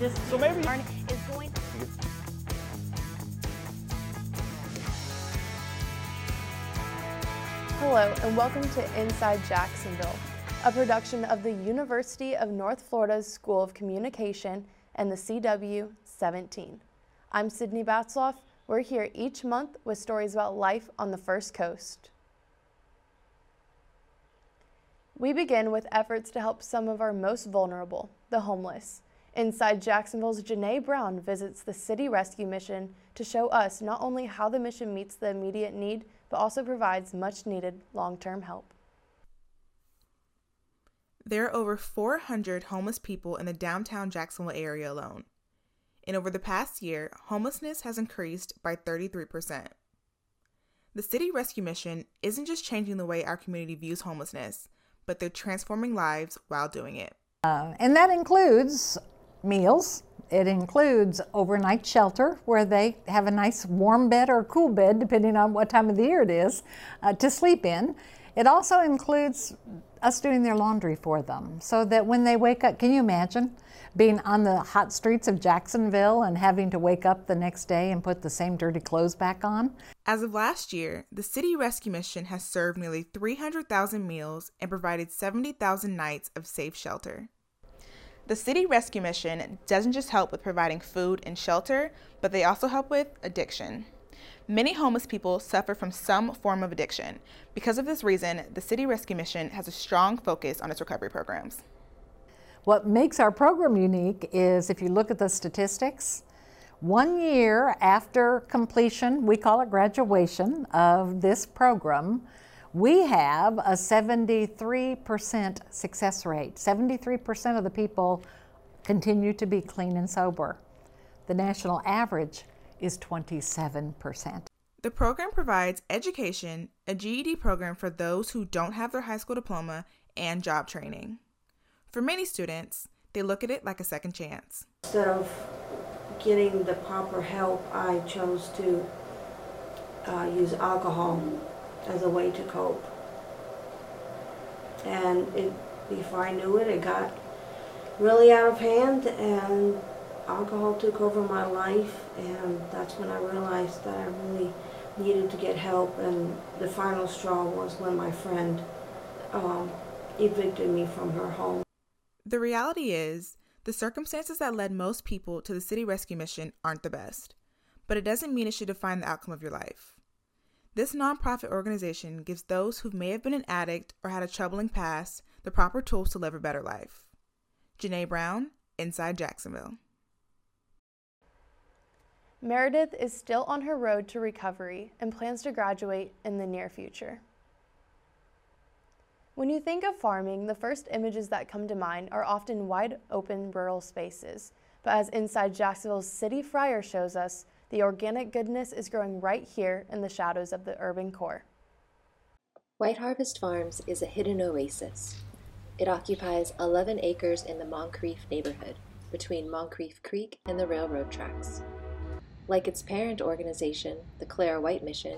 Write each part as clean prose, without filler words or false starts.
This So maybe is going. Hello and welcome to Inside Jacksonville, a production of the University of North Florida's School of Communication and the CW17. I'm Sydney Batzloff. We're here each month with stories about life on the First Coast. We begin with efforts to help some of our most vulnerable, the homeless. Inside Jacksonville's Janay Brown visits the City Rescue Mission to show us not only how the mission meets the immediate need, but also provides much-needed long-term help. There are over 400 homeless people in the downtown Jacksonville area alone. And over the past year, homelessness has increased by 33%. The City Rescue Mission isn't just changing the way our community views homelessness, but they're transforming lives while doing it. And that includes meals. It includes overnight shelter where they have a nice warm bed or cool bed, depending on what time of the year it is, to sleep in. It also includes us doing their laundry for them so that when they wake up, can you imagine being on the hot streets of Jacksonville and having to wake up the next day and put the same dirty clothes back on? As of last year, the City Rescue Mission has served nearly 300,000 meals and provided 70,000 nights of safe shelter. The City Rescue Mission doesn't just help with providing food and shelter, but they also help with addiction. Many homeless people suffer from some form of addiction. Because of this reason, the City Rescue Mission has a strong focus on its recovery programs. What makes our program unique is if you look at the statistics, 1 year after completion, we call it graduation of this program, we have a 73% success rate. 73% of the people continue to be clean and sober. The national average is 27%. The program provides education, a GED program for those who don't have their high school diploma, and job training. For many students, they look at it like a second chance. Instead of getting the proper help, I chose to use alcohol as a way to cope. And before I knew it, it got really out of hand and alcohol took over my life, and that's when I realized that I really needed to get help. And the final straw was when my friend evicted me from her home. The reality is, the circumstances that led most people to the City Rescue Mission aren't the best, but it doesn't mean it should define the outcome of your life. This nonprofit organization gives those who may have been an addict or had a troubling past the proper tools to live a better life. Janay Brown, Inside Jacksonville. Meredith is still on her road to recovery and plans to graduate in the near future. When you think of farming, the first images that come to mind are often wide open rural spaces. But as Inside Jacksonville's City Fryer shows us, the organic goodness is growing right here in the shadows of the urban core. White Harvest Farms is a hidden oasis. It occupies 11 acres in the Moncrief neighborhood, between Moncrief Creek and the railroad tracks. Like its parent organization, the Claire White Mission,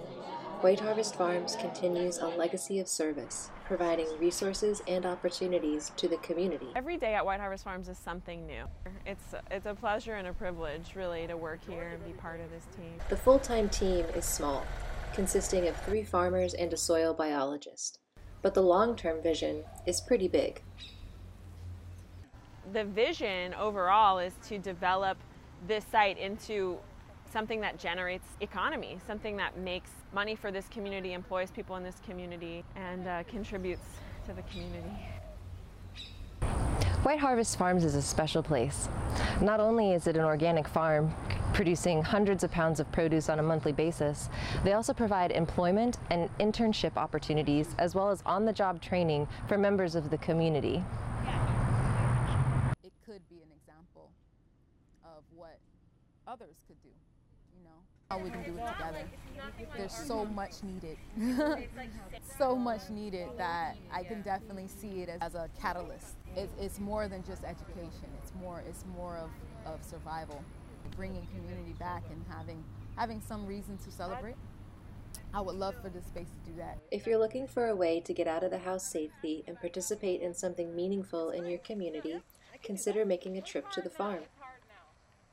White Harvest Farms continues a legacy of service, providing resources and opportunities to the community. Every day at White Harvest Farms is something new. It's a pleasure and a privilege, really, to work here and be part of this team. The full-time team is small, consisting of 3 farmers and a soil biologist. But the long-term vision is pretty big. The vision overall is to develop this site into something that generates economy, something that makes money for this community, employs people in this community, and contributes to the community. White Harvest Farms is a special place. Not only is it an organic farm producing hundreds of pounds of produce on a monthly basis, they also provide employment and internship opportunities as well as on-the-job training for members of the community. It could be an example of what others could do. How we can do it together. There's so much needed, so much needed that I can definitely see it as a catalyst. It's more than just education. It's more of survival, bringing community back and having some reason to celebrate. I would love for this space to do that. If you're looking for a way to get out of the house safely and participate in something meaningful in your community, consider making a trip to the farm.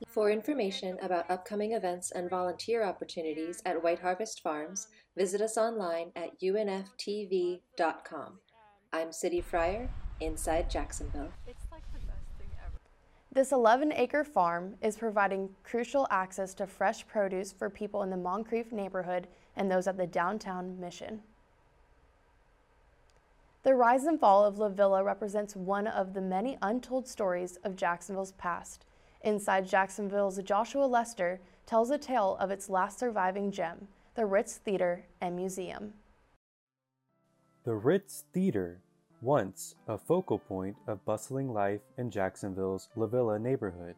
For information about upcoming events and volunteer opportunities at White Harvest Farms, visit us online at unftv.com. I'm City Fryer, inside Jacksonville. This 11-acre farm is providing crucial access to fresh produce for people in the Moncrief neighborhood and those at the downtown Mission. The rise and fall of La Villa represents one of the many untold stories of Jacksonville's past. Inside Jacksonville's Joshua Lester tells a tale of its last surviving gem, the Ritz Theater and Museum. The Ritz Theater, once a focal point of bustling life in Jacksonville's La Villa neighborhood.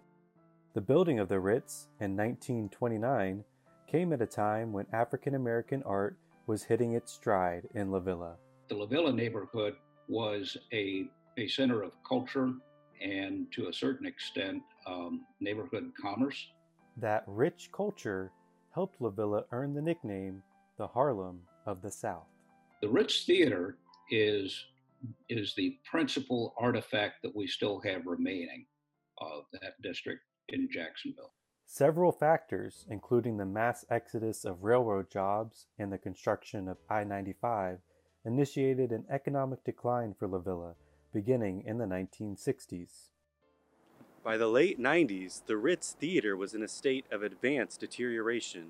The building of the Ritz in 1929 came at a time when African American art was hitting its stride in La Villa. The La Villa neighborhood was a center of culture and, to a certain extent, neighborhood commerce. That rich culture helped La Villa earn the nickname the Harlem of the South. The Ritz Theater is the principal artifact that we still have remaining of that district in Jacksonville. Several factors, including the mass exodus of railroad jobs and the construction of I-95, initiated an economic decline for La Villa, beginning in the 1960s. By the late 90s, the Ritz Theater was in a state of advanced deterioration.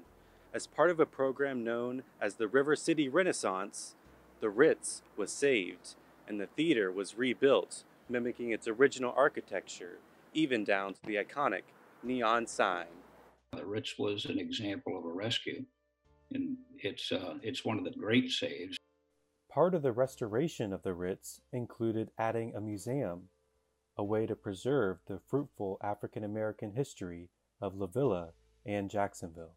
As part of a program known as the River City Renaissance, the Ritz was saved, and the theater was rebuilt, mimicking its original architecture, even down to the iconic neon sign. The Ritz was an example of a rescue, and it's one of the great saves. Part of the restoration of the Ritz included adding a museum, a way to preserve the fruitful African American history of La Villa and Jacksonville.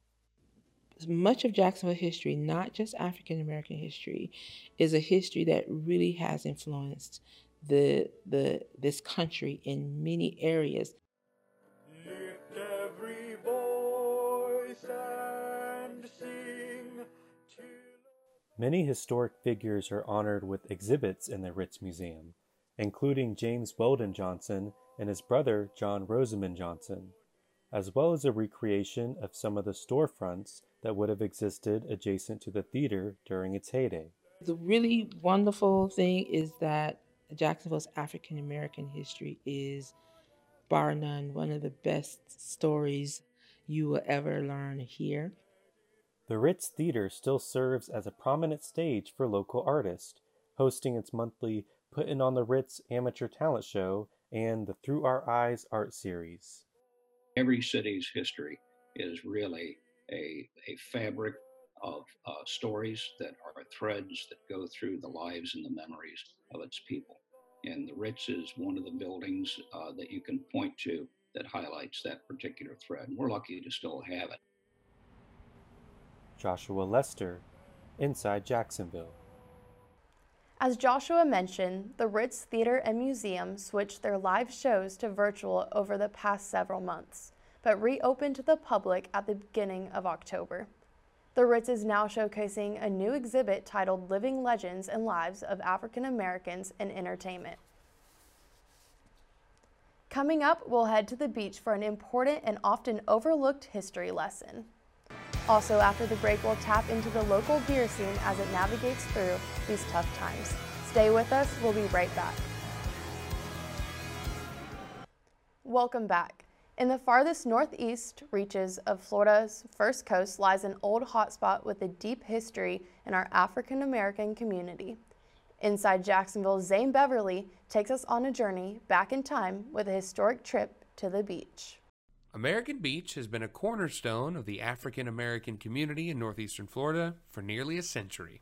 Much of Jacksonville history, not just African American history, is a history that really has influenced this country in many areas. Lift every voice and sing till... Many historic figures are honored with exhibits in the Ritz Museum, including James Weldon Johnson and his brother John Rosamond Johnson, as well as a recreation of some of the storefronts that would have existed adjacent to the theater during its heyday. The really wonderful thing is that Jacksonville's African American history is, bar none, one of the best stories you will ever learn here. The Ritz Theater still serves as a prominent stage for local artists, hosting its monthly Puttin' on the Ritz amateur talent show and the Through Our Eyes art series. Every city's history is really a fabric of stories that are threads that go through the lives and the memories of its people. And the Ritz is one of the buildings that you can point to that highlights that particular thread. And we're lucky to still have it. Joshua Lester, inside Jacksonville. As Joshua mentioned, the Ritz Theater and Museum switched their live shows to virtual over the past several months, but reopened to the public at the beginning of October. The Ritz is now showcasing a new exhibit titled Living Legends and Lives of African Americans in Entertainment. Coming up, we'll head to the beach for an important and often overlooked history lesson. Also, after the break, we'll tap into the local beer scene as it navigates through these tough times. Stay with us, we'll be right back. Welcome back. In the farthest northeast reaches of Florida's first coast lies an old hotspot with a deep history in our African American community. Inside Jacksonville, Zane Beverly takes us on a journey back in time with a historic trip to the beach. American Beach has been a cornerstone of the African American community in northeastern Florida for nearly a century.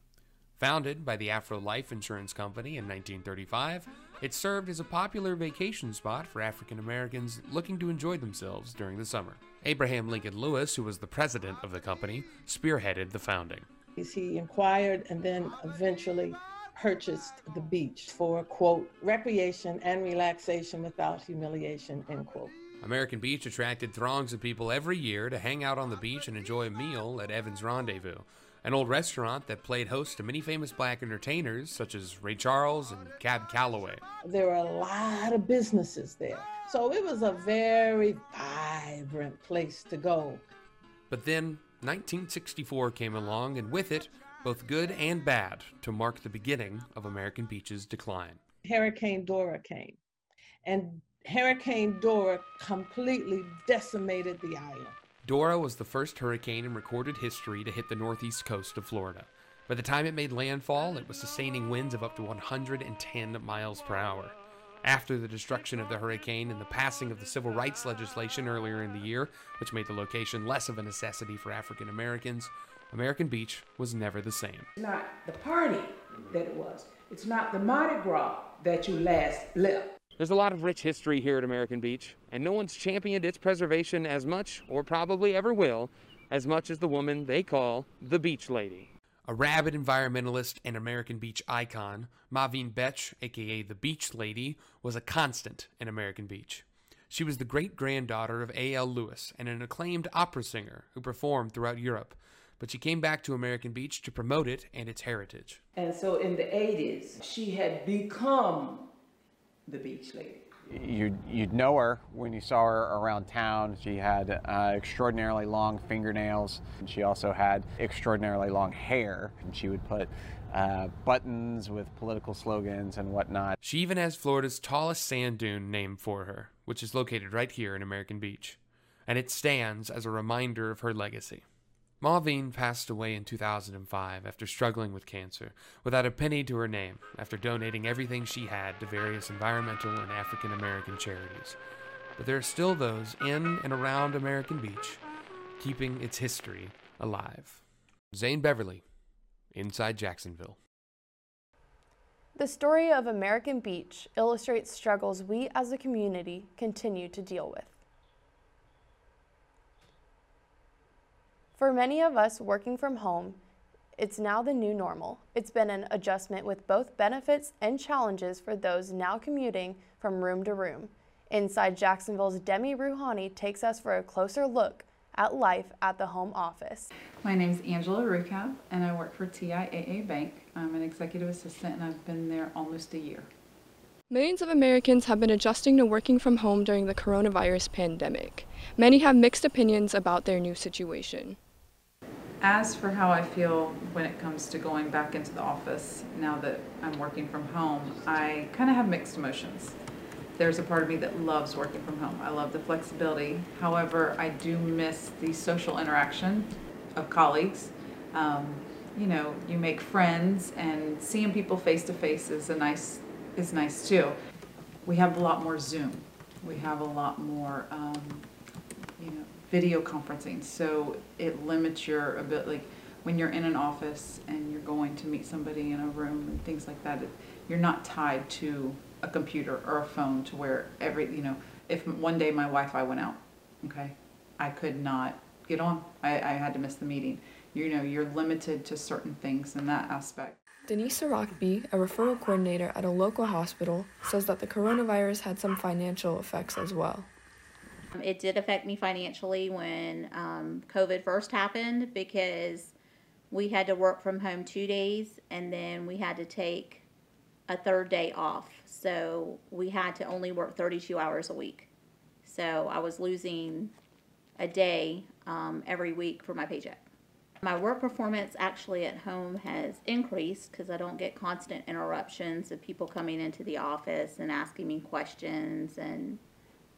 Founded by the Afro Life Insurance Company in 1935, it served as a popular vacation spot for African Americans looking to enjoy themselves during the summer. Abraham Lincoln Lewis, who was the president of the company, spearheaded the founding. He inquired and then eventually purchased the beach for, quote, recreation and relaxation without humiliation, end quote. American Beach attracted throngs of people every year to hang out on the beach and enjoy a meal at Evans Rendezvous, an old restaurant that played host to many famous black entertainers such as Ray Charles and Cab Calloway. There were a lot of businesses there, so it was a very vibrant place to go. But then 1964 came along, and with it, both good and bad, to mark the beginning of American Beach's decline. Hurricane Dora came, and Hurricane Dora completely decimated the island. Dora was the first hurricane in recorded history to hit the northeast coast of Florida. By the time it made landfall, it was sustaining winds of up to 110 miles per hour. After the destruction of the hurricane and the passing of the civil rights legislation earlier in the year, which made the location less of a necessity for African Americans, American Beach was never the same. It's not the party that it was. It's not the Mardi Gras that you last left. There's a lot of rich history here at American Beach, and no one's championed its preservation as much, or probably ever will, as much as the woman they call the Beach Lady. A rabid environmentalist and American Beach icon, Maureen Betch, aka the Beach Lady, was a constant in American Beach. She was the great-granddaughter of A.L. Lewis and an acclaimed opera singer who performed throughout Europe, but she came back to American Beach to promote it and its heritage. And so in the 80s, she had become the Beach Lady. You'd know her when you saw her around town. She had extraordinarily long fingernails, and she also had extraordinarily long hair, and she would put buttons with political slogans and whatnot. She even has Florida's tallest sand dune named for her, which is located right here in American Beach, and it stands as a reminder of her legacy. Maureen passed away in 2005 after struggling with cancer, without a penny to her name, after donating everything she had to various environmental and African American charities. But there are still those in and around American Beach, keeping its history alive. Zane Beverly, Inside Jacksonville. The story of American Beach illustrates struggles we as a community continue to deal with. For many of us working from home, it's now the new normal. It's been an adjustment with both benefits and challenges for those now commuting from room to room. Inside Jacksonville's Demi Ruhani takes us for a closer look at life at the home office. My name is Angela Rukab, and I work for TIAA Bank. I'm an executive assistant, and I've been there almost a year. Millions of Americans have been adjusting to working from home during the coronavirus pandemic. Many have mixed opinions about their new situation. As for how I feel when it comes to going back into the office now that I'm working from home, I kind of have mixed emotions. There's a part of me that loves working from home. I love the flexibility. However, I do miss the social interaction of colleagues. You know, you make friends, and seeing people face to face is nice too. We have a lot more Zoom. We have a lot more, video conferencing, so it limits your ability. Like when you're in an office and you're going to meet somebody in a room and things like that, you're not tied to a computer or a phone to where if one day my Wi-Fi went out, okay, I could not get on. I had to miss the meeting. You're limited to certain things in that aspect. Denise Rockby, a referral coordinator at a local hospital, says that the coronavirus had some financial effects as well. It did affect me financially when COVID first happened, because we had to work from home 2 days and then we had to take a third day off. So we had to only work 32 hours a week. So I was losing a day every week for my paycheck. My work performance actually at home has increased because I don't get constant interruptions of people coming into the office and asking me questions and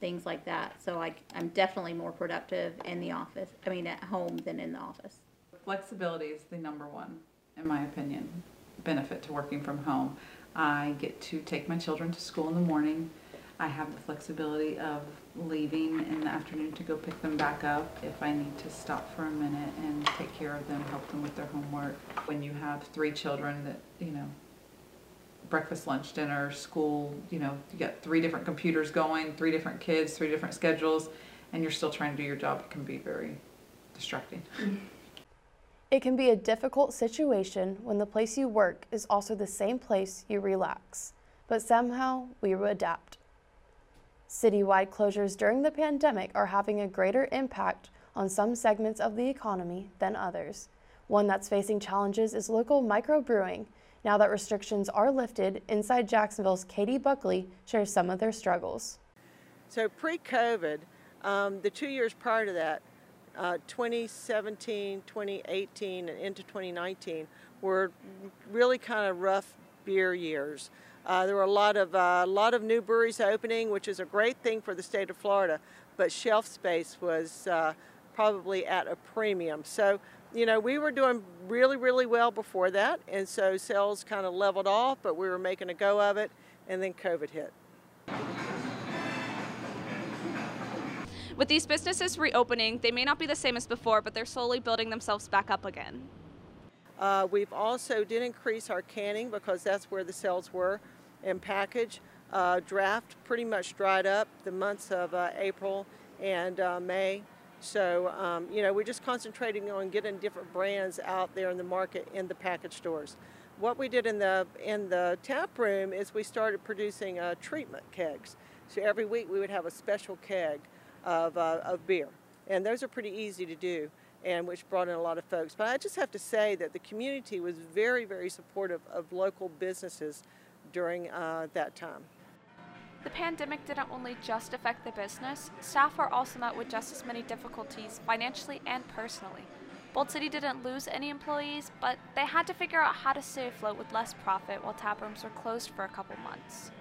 things like that. So I'm definitely more productive in the office, at home than in the office. Flexibility is the number one, in my opinion, benefit to working from home. I get to take my children to school in the morning. I have the flexibility of leaving in the afternoon to go pick them back up if I need to stop for a minute and take care of them, help them with their homework. When you have 3 children that, breakfast, lunch, dinner, school, you got 3 different computers going, 3 different kids, 3 different schedules, and you're still trying to do your job, it can be very distracting. It can be a difficult situation when the place you work is also the same place you relax, but somehow we adapt. Citywide closures during the pandemic are having a greater impact on some segments of the economy than others. One that's facing challenges is local microbrewing. Now that restrictions are lifted, Inside Jacksonville's Katie Buckley shares some of their struggles. So pre-COVID, the 2 years prior to that, 2017, 2018, and into 2019 were really kind of rough beer years. There were a lot of new breweries opening, which is a great thing for the state of Florida, but shelf space was probably at a premium. So, you know, we were doing really, really well before that, and so sales kind of leveled off, but we were making a go of it, and then COVID hit. With these businesses reopening, they may not be the same as before, but they're slowly building themselves back up again. We've also did increase our canning because that's where the sales were, and package. Draft pretty much dried up the months of April and May. So, you know, we're just concentrating on getting different brands out there in the market in the package stores. What we did in the tap room is we started producing treatment kegs. So every week we would have a special keg of beer, and those are pretty easy to do, and which brought in a lot of folks. But I just have to say that the community was very, very supportive of local businesses during that time. The pandemic didn't only just affect the business, staff were also met with just as many difficulties financially and personally. Bolt City didn't lose any employees, but they had to figure out how to stay afloat with less profit while tap rooms were closed for a couple months.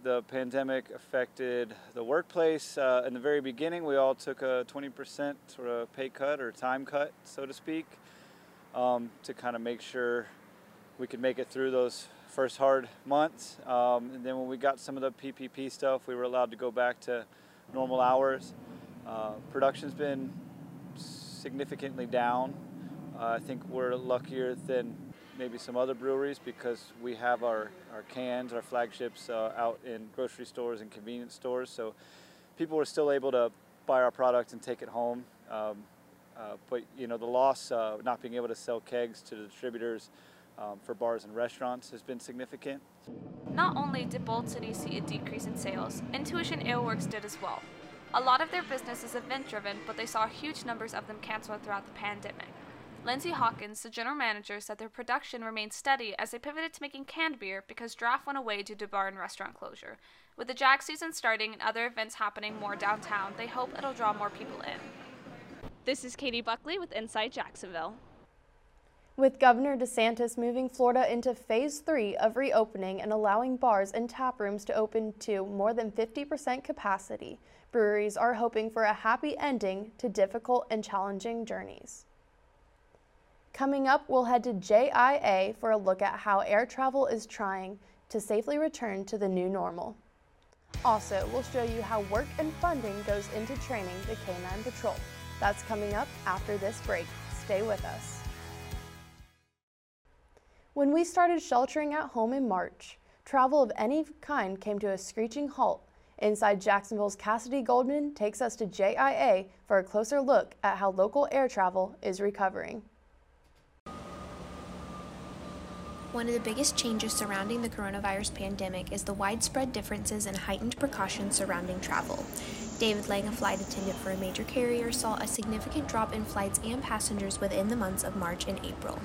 The pandemic affected the workplace. In the very beginning, we all took a 20% sort of pay cut or time cut, so to speak, to kind of make sure we could make it through those first hard months. And then when we got some of the PPP stuff, we were allowed to go back to normal hours. Production's been significantly down. I think we're luckier than maybe some other breweries because we have our cans, our flagships out in grocery stores and convenience stores. So people were still able to buy our product and take it home. But you know, the loss, not being able to sell kegs to the distributors for bars and restaurants has been significant. Not only did Bolt City see a decrease in sales, Intuition Aleworks did as well. A lot of their business is event-driven, but they saw huge numbers of them canceled throughout the pandemic. Lindsay Hawkins, the general manager, said their production remained steady as they pivoted to making canned beer because draft went away due to bar and restaurant closure. With the Jag season starting and other events happening more downtown, they hope it'll draw more people in. This is Katie Buckley with Inside Jacksonville. With Governor DeSantis moving Florida into Phase 3 of reopening and allowing bars and tap rooms to open to more than 50% capacity, breweries are hoping for a happy ending to difficult and challenging journeys. Coming up, we'll head to JIA for a look at how air travel is trying to safely return to the new normal. Also, we'll show you how work and funding goes into training the K-9 Patrol. That's coming up after this break. Stay with us. When we started sheltering at home in March, travel of any kind came to a screeching halt. Inside Jacksonville's Cassidy Goldman takes us to JIA for a closer look at how local air travel is recovering. One of the biggest changes surrounding the coronavirus pandemic is the widespread differences and heightened precautions surrounding travel. David Lang, a flight attendant for a major carrier, saw a significant drop in flights and passengers within the months of March and April.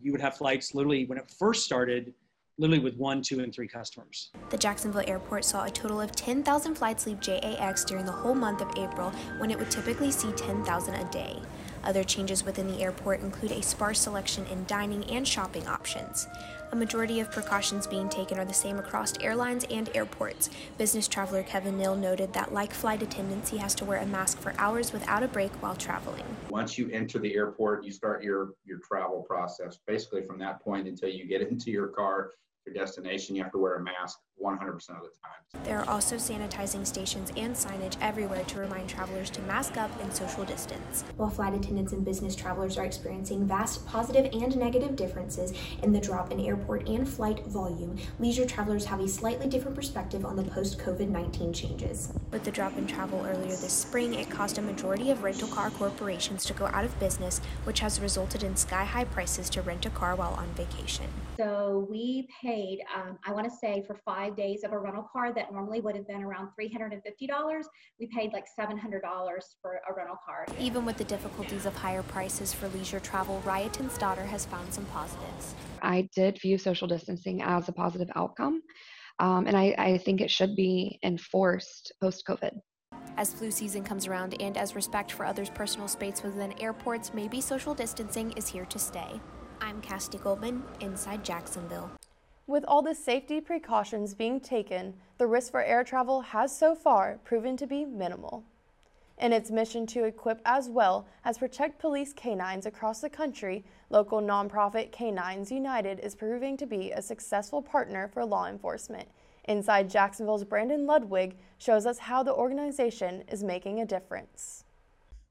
You would have flights literally when it first started, literally with 1, 2, and 3 customers. The Jacksonville airport saw a total of 10,000 flights leave JAX during the whole month of April, when it would typically see 10,000 a day. Other changes within the airport include a sparse selection in dining and shopping options. A majority of precautions being taken are the same across airlines and airports. Business traveler Kevin Nill noted that, like flight attendants, he has to wear a mask for hours without a break while traveling. Once you enter the airport, you start your travel process. Basically from that point until you get into your car, your destination, you have to wear a mask 100% of the time. There are also sanitizing stations and signage everywhere to remind travelers to mask up and social distance. While flight attendants and business travelers are experiencing vast positive and negative differences in the drop in airport and flight volume, leisure travelers have a slightly different perspective on the post-COVID-19 changes. With the drop in travel earlier this spring, it caused a majority of rental car corporations to go out of business, which has resulted in sky-high prices to rent a car while on vacation. So we paid, I want to say for 5 5 days of a rental car that normally would have been around $350. We paid like $700 for a rental car. Even with the difficulties of higher prices for leisure travel, Reitan's daughter has found some positives. I did view social distancing as a positive outcome, and I think it should be enforced post-COVID. As flu season comes around and as respect for others' personal space within airports, maybe social distancing is here to stay. I'm Cassidy Goldman, inside Jacksonville. With all the safety precautions being taken, the risk for air travel has so far proven to be minimal. In its mission to equip as well as protect police canines across the country, local nonprofit Canines United is proving to be a successful partner for law enforcement. Inside Jacksonville's Brandon Ludwig shows us how the organization is making a difference.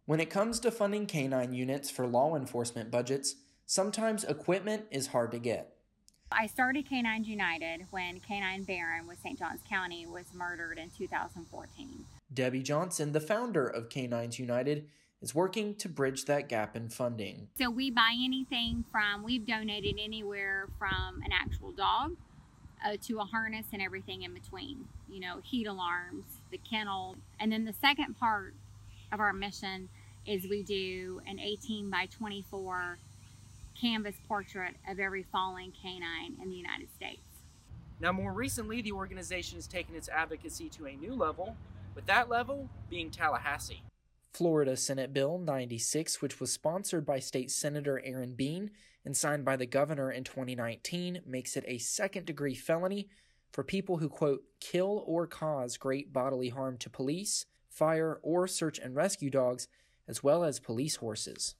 When it comes to funding canine units for law enforcement budgets, sometimes equipment is hard to get. I started Canines United when Canine Baron with St. Johns County was murdered in 2014. Debbie Johnson, the founder of Canines United, is working to bridge that gap in funding. So we buy anything from, we've donated anywhere from an actual dog to a harness and everything in between. You know, heat alarms, the kennel. And then the second part of our mission is we do an 18 by 24 canvas portrait of every fallen canine in the United States. Now, more recently, the organization has taken its advocacy to a new level, with that level being Tallahassee. Florida Senate Bill 96, which was sponsored by State Senator Aaron Bean and signed by the governor in 2019, makes it a second-degree felony for people who, quote, kill or cause great bodily harm to police, fire, or search and rescue dogs, as well as police horses.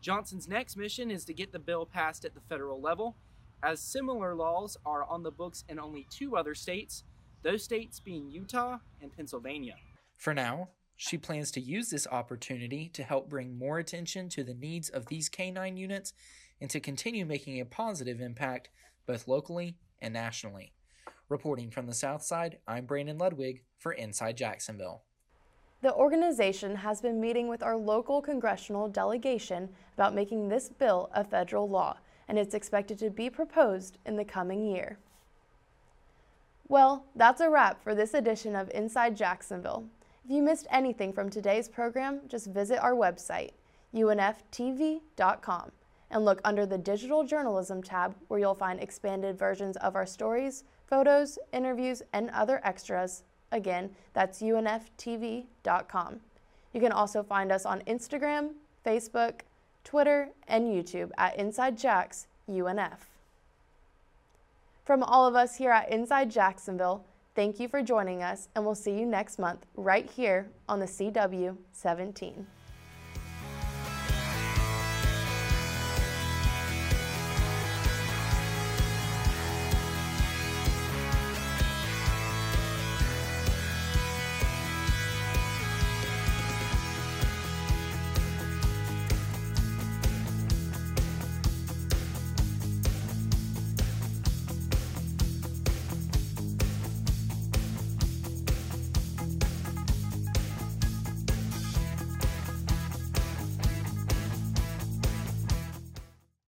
Johnson's next mission is to get the bill passed at the federal level, as similar laws are on the books in only 2 other states, those states being Utah and Pennsylvania. For now, she plans to use this opportunity to help bring more attention to the needs of these canine units and to continue making a positive impact both locally and nationally. Reporting from the South Side, I'm Brandon Ludwig for Inside Jacksonville. The organization has been meeting with our local congressional delegation about making this bill a federal law, and it's expected to be proposed in the coming year. Well, that's a wrap for this edition of Inside Jacksonville. If you missed anything from today's program, just visit our website, unftv.com, and look under the Digital Journalism tab where you'll find expanded versions of our stories, photos, interviews, and other extras. Again, that's unftv.com. You can also find us on Instagram, Facebook, Twitter, and YouTube at InsideJacksUNF. From all of us here at Inside Jacksonville, thank you for joining us, and we'll see you next month right here on the CW 17.